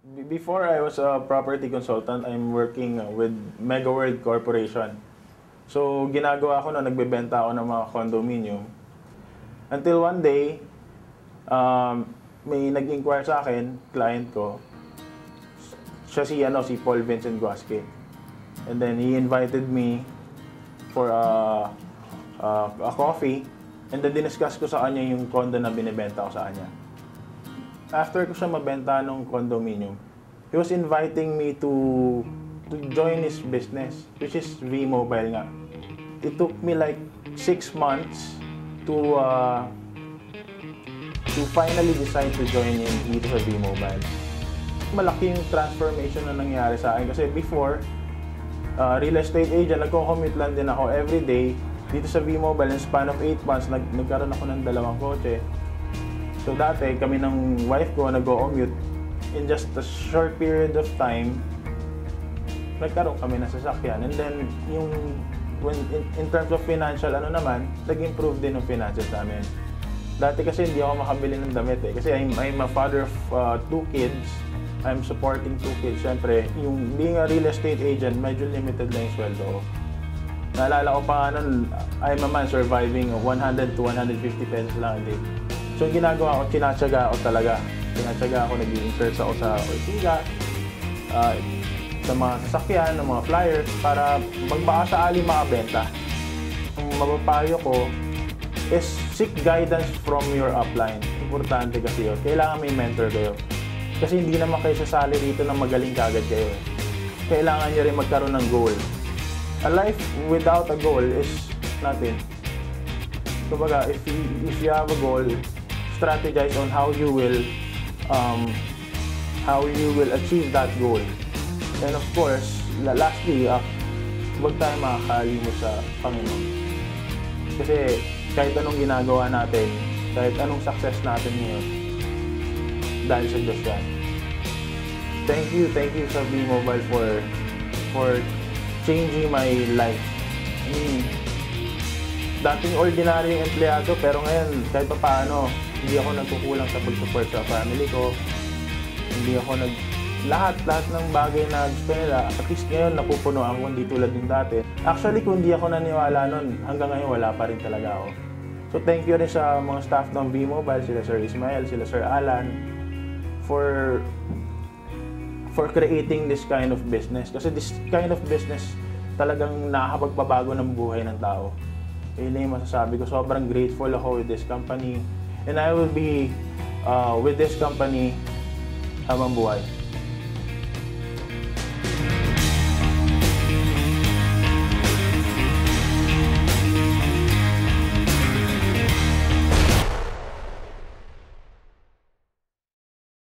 Before I was a property consultant, I'm working with MegaWorld Corporation. So, ginagawa ko na nagbebenta ako ng mga condominium. Until one day, may nag-inquire sa akin, client ko. Siya si Paul Vincent Guasque. And then he invited me for a coffee. And then diniscuss ko sa kanya yung condo na binibenta ko sa kanya. After ko siya mabenta ng condominium, he was inviting me to join his business, which is V-Mobile nga. It took me like 6 months to finally decide to join in dito sa V-Mobile. Malaki yung transformation na nangyari sa akin kasi before, real estate agent, nagko-commute lang din ako every day dito sa V-Mobile. In span of 8 months, nagkaroon ako ng 2 kotse. So dati, kami ng wife ko nag-commute. In just a short period of time, nagkaroon kami ng sasakyan. And then, in terms of financial, nag-improve din yung finances namin. Dati kasi hindi ako makabili ng damit eh. Kasi I'm a father of 2 kids. I'm supporting 2 kids. Siyempre, yung being a real estate agent, medyo limited lang yung sweldo ko. Naalala ko pa nun, I'm a man surviving 100 to 150 pesos lang a day. So, ginagawa ko, tinatsaga ako talaga. Tinatsaga ako, nag-i-insert ako sa Ortiga, sa mga sasakyan, ng mga flyers, para magbaka sakali makabenta. Ang mapapayo ko is seek guidance from your upline. Importante kasi yun. Kailangan may mentor kayo. Kasi hindi naman kayo sasali rito na magaling kagad kayo. Kailangan nyo rin magkaroon ng goal. A life without a goal is nothing. Kumbaga, if you have a goal, strategize on how you will achieve that goal. And of course, lastly, huwag tayo makakalimot sa Panginoon. Kasi kahit anong ginagawa natin, kahit anong success natin ngayon, dahil sa Diyos yan. Thank you sa V-Mobile for changing my life. Dating ordinary yung empleyado, pero ngayon, kahit pa paano, hindi ako nagkukulang sa pag-support sa family ko. Hindi ako lahat ng bagay na gusto nila, at least ngayon napupuno ako, hindi tulad ng dati. Actually, kung hindi ako naniwala nun, hanggang ngayon wala pa rin talaga ako. So thank you rin sa mga staff ng V-Mobile, sila Sir Ismael, sila Sir Alan, for creating this kind of business. Kasi this kind of business talagang nakakapagpabago ng buhay ng tao. Yun na yung masasabi ko. Sobrang grateful ako with this company. And I will be with this company habang buhay.